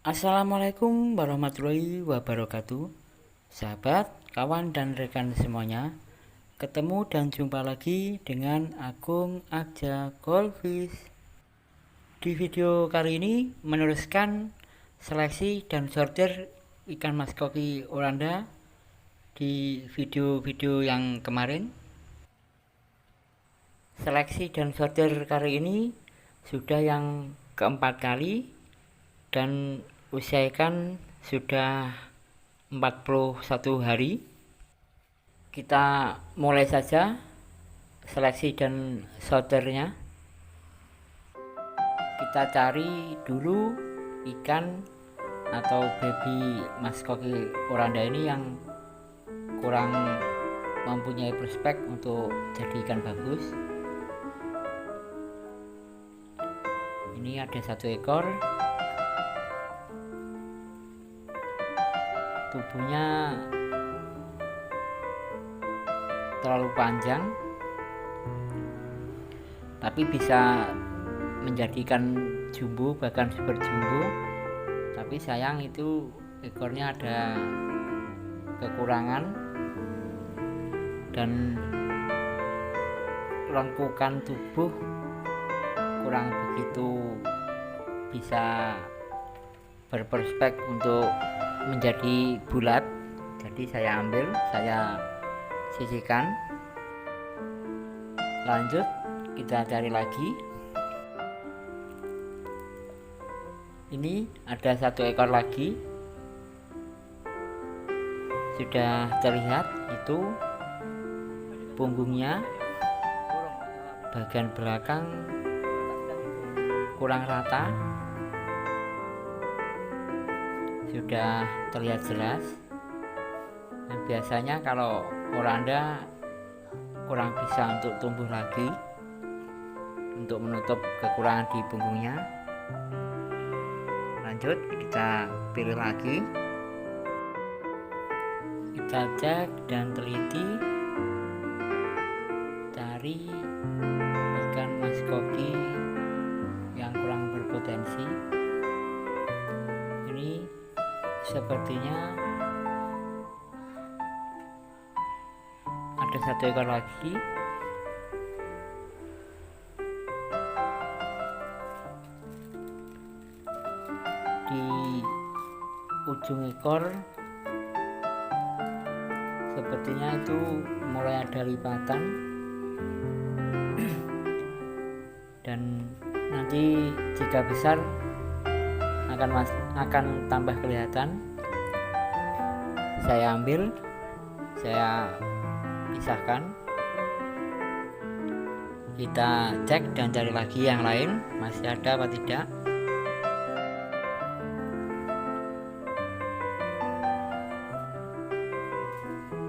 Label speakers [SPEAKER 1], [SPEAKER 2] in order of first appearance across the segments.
[SPEAKER 1] Assalamualaikum warahmatullahi wabarakatuh. Sahabat, kawan dan rekan semuanya, ketemu dan jumpa lagi dengan Agung Agja Goldfish. Di video kali ini meneruskan seleksi dan sortir ikan mas koki Oranda di video-video yang kemarin. Seleksi dan sortir kali ini sudah yang keempat kali dan usia ikan sudah 41 hari. Kita mulai saja seleksi dan sortirnya. Kita cari dulu ikan atau baby mas koki Oranda ini yang kurang mempunyai prospek untuk jadi ikan bagus. Ini ada satu ekor, tubuhnya terlalu panjang tapi bisa menjadikan jumbo, bahkan super jumbo. Tapi sayang itu ekornya ada kekurangan dan lengkukan tubuh kurang begitu bisa berprospek untuk menjadi bulat. Jadi saya ambil, saya sisihkan. Lanjut kita cari lagi. Ini ada satu ekor lagi, sudah terlihat itu punggungnya bagian belakang kurang rata, sudah terlihat jelas. Dan biasanya kalau Oranda kurang bisa untuk tumbuh lagi untuk menutup kekurangan di punggungnya. Lanjut kita pilih lagi, kita cek dan teliti, cari ikan mas koki yang kurang berpotensi. Ini sepertinya ada satu ekor lagi. Di ujung ekor sepertinya itu mulai ada lipatan dan nanti jika besar akan tambah kelihatan. Saya ambil, saya pisahkan, kita cek dan cari lagi yang lain masih ada apa tidak.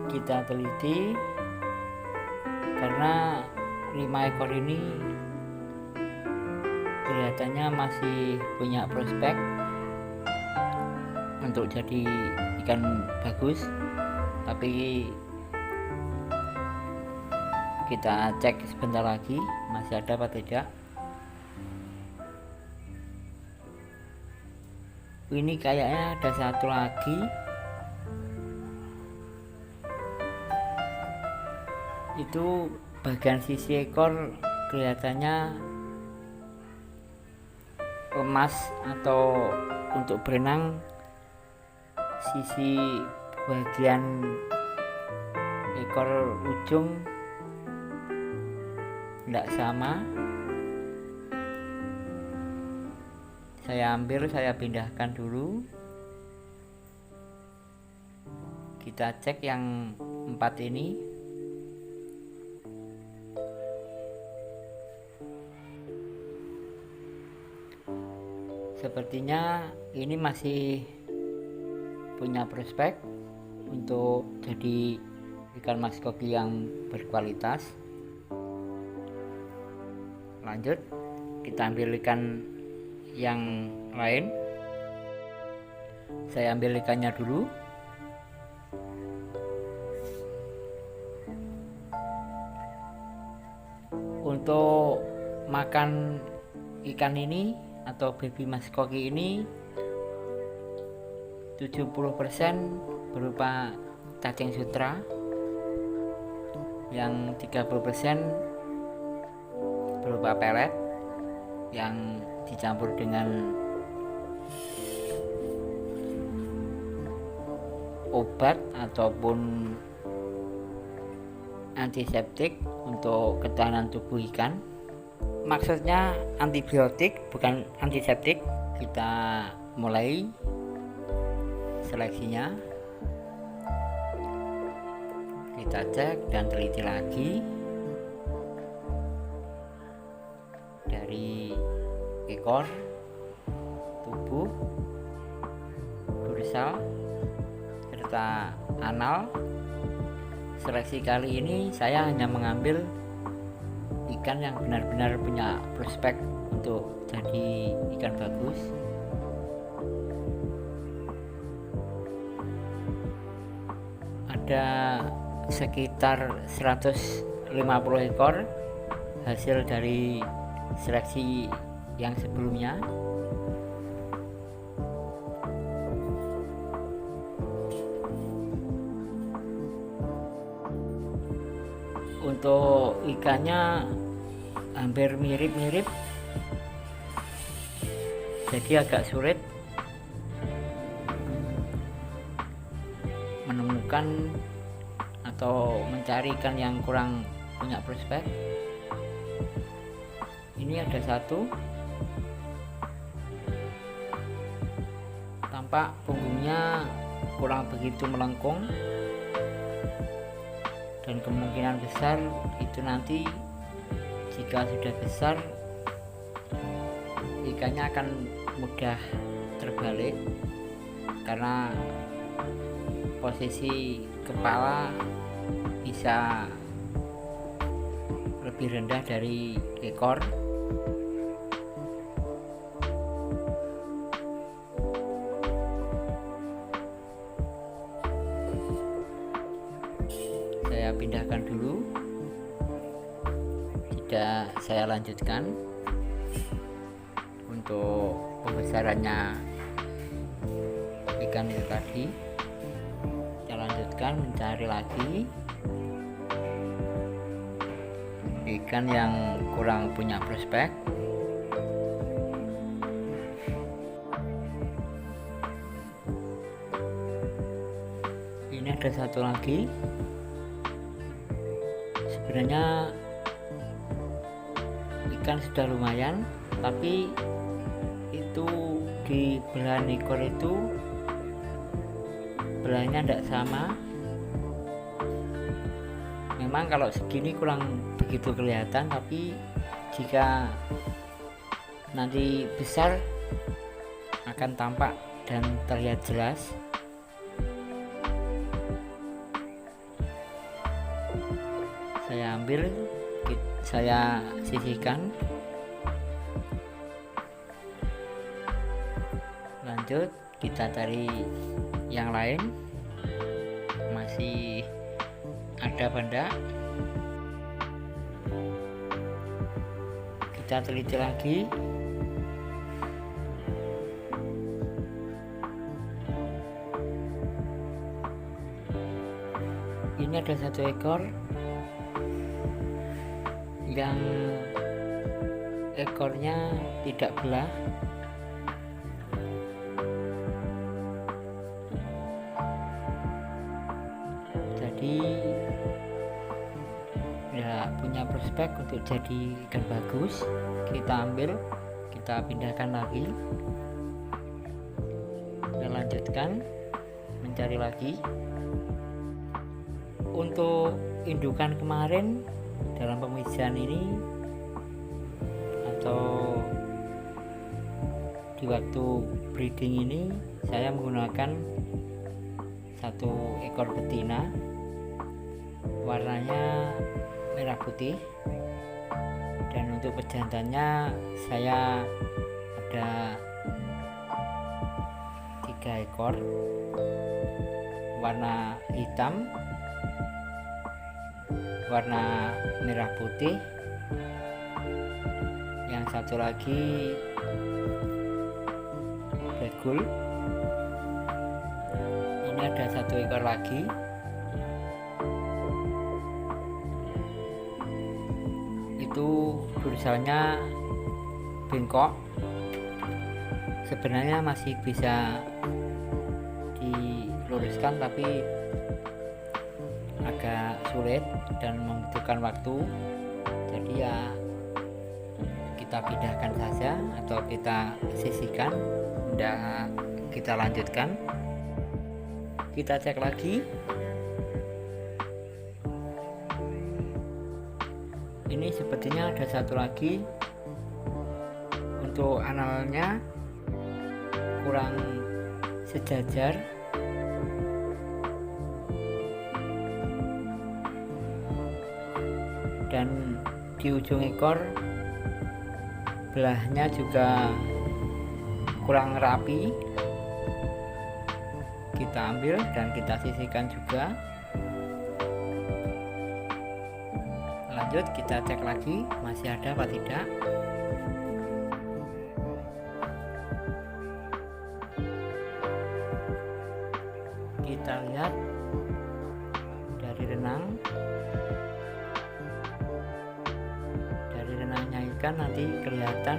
[SPEAKER 1] Kita teliti karena 5 ekor ini kelihatannya masih punya prospek untuk jadi ikan bagus, tapi kita cek sebentar lagi masih ada apa tidak. Ini kayaknya ada satu lagi, itu bagian sisi ekor kelihatannya lemas atau untuk berenang. Sisi bagian ekor ujung tidak sama. Saya ambil, saya pindahkan dulu. Kita cek yang 4 ini. Sepertinya ini masih punya prospek untuk jadi ikan mas koki yang berkualitas. Lanjut kita ambil ikan yang lain. Saya ambil ikannya dulu. Untuk makan ikan ini atau baby mas koki ini 70% berupa cacing sutra, yang 30% berupa pelet yang dicampur dengan obat ataupun antiseptik untuk ketahanan tubuh ikan. Maksudnya antibiotik, bukan antiseptik. Kita mulai seleksinya, kita cek dan teliti lagi dari ekor, tubuh, dorsal, serta anal. Seleksi kali ini saya hanya mengambil ikan yang benar-benar punya prospek untuk jadi ikan bagus. Ada sekitar 150 ekor hasil dari seleksi yang sebelumnya. Untuk ikannya hampir mirip-mirip, jadi agak sulit menemukan atau mencari ikan yang kurang punya prospek. Ini ada satu, tampak punggungnya kurang begitu melengkung, dan kemungkinan besar itu nanti jika sudah besar ikannya akan mudah terbalik karena posisi kepala bisa lebih rendah dari ekor. Saya pindahkan dulu, tidak saya lanjutkan. Untuk pembesarannya ikan itu tadi, kita lanjutkan mencari lagi ikan yang kurang punya prospek. Ini ada satu lagi, sebenarnya ikan sudah lumayan, tapi itu di belahan ekor itu belahnya tidak sama. Memang kalau segini kurang begitu kelihatan, tapi jika nanti besar akan tampak dan terlihat jelas. Saya ambil, saya sisihkan. Lanjut kita cari yang lain, masih ada benda. Kita teliti lagi. Ini ada satu ekor yang ekornya tidak belah, jadi ya punya prospek untuk jadi ikan bagus. Kita ambil, kita pindahkan lagi, dan lanjutkan mencari lagi. Untuk indukan kemarin dalam pemisahan ini atau di waktu breeding ini, saya menggunakan satu ekor betina, warnanya merah putih, dan untuk pejantannya saya ada 3 ekor warna hitam, warna merah putih, yang satu lagi black gold, Ini ada 1 ekor lagi. Itu dursalnya bengkok, sebenarnya masih bisa diluruskan tapi agak sulit dan membutuhkan waktu. Jadi ya kita pindahkan saja atau kita sisihkan, tidak kita lanjutkan. Kita cek lagi. Ini sepertinya ada 1 lagi. Untuk analnya kurang sejajar, dan di ujung ekor belahnya juga kurang rapi. Kita ambil dan kita sisihkan juga. Lanjut kita cek lagi masih ada apa tidak. Kita lihat dari renangnya ikan nanti kelihatan.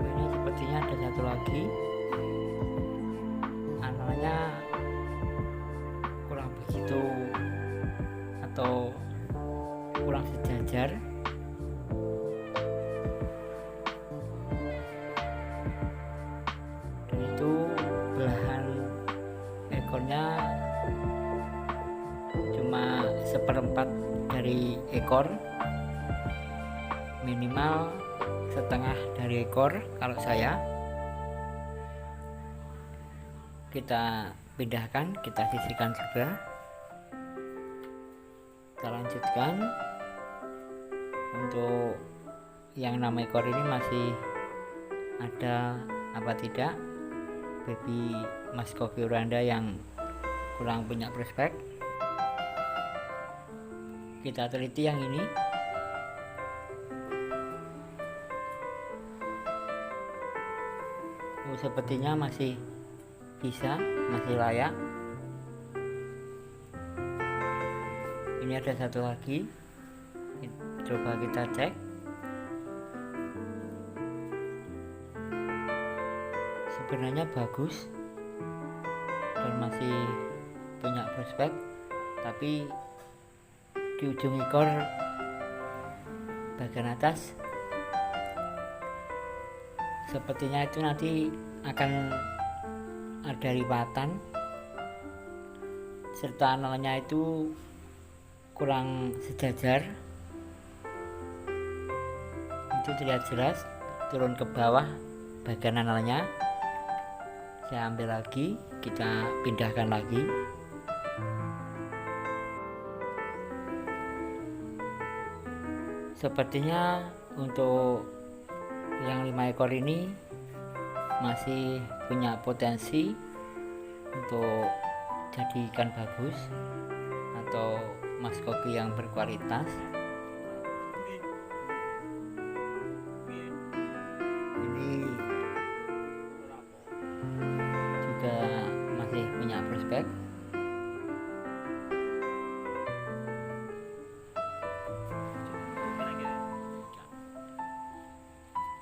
[SPEAKER 1] Ini sepertinya ada 1 lagi. Analnya kurang begitu atau kurang sejajar. Dan itu belahan ekornya cuma 1/4 dari ekor, minimal setengah dari ekor kalau saya. Kita pindahkan, kita sisihkan juga. Kita lanjutkan. Untuk yang 6 ekor ini masih ada apa tidak baby Muskoke Oranda yang kurang punya prospek. Kita teliti yang ini. Sepertinya masih bisa, masih layak. Ini ada 1 lagi. Coba kita cek. Sebenarnya bagus dan masih punya prospek, tapi di ujung ekor bagian atas sepertinya itu nanti akan ada lipatan, serta analnya itu kurang sejajar. Itu terlihat jelas turun ke bawah bagian analnya. Saya ambil lagi, kita pindahkan lagi. Sepertinya untuk yang 5 ekor ini masih punya potensi untuk jadi ikan bagus atau Muskoke yang berkualitas. Ini juga masih punya prospek.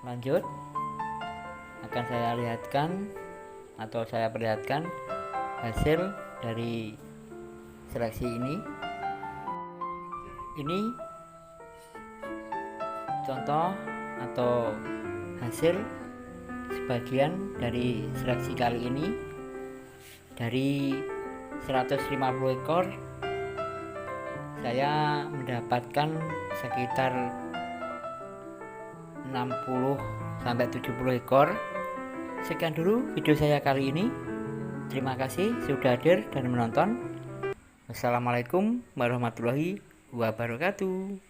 [SPEAKER 1] Lanjut akan saya lihatkan atau saya perlihatkan hasil dari seleksi ini. Ini contoh atau hasil sebagian dari seleksi kali ini. Dari 150 ekor saya mendapatkan sekitar 60-70 ekor. Sekian dulu video saya kali ini. Terima kasih sudah hadir dan menonton. Wassalamualaikum warahmatullahi wabarakatuh.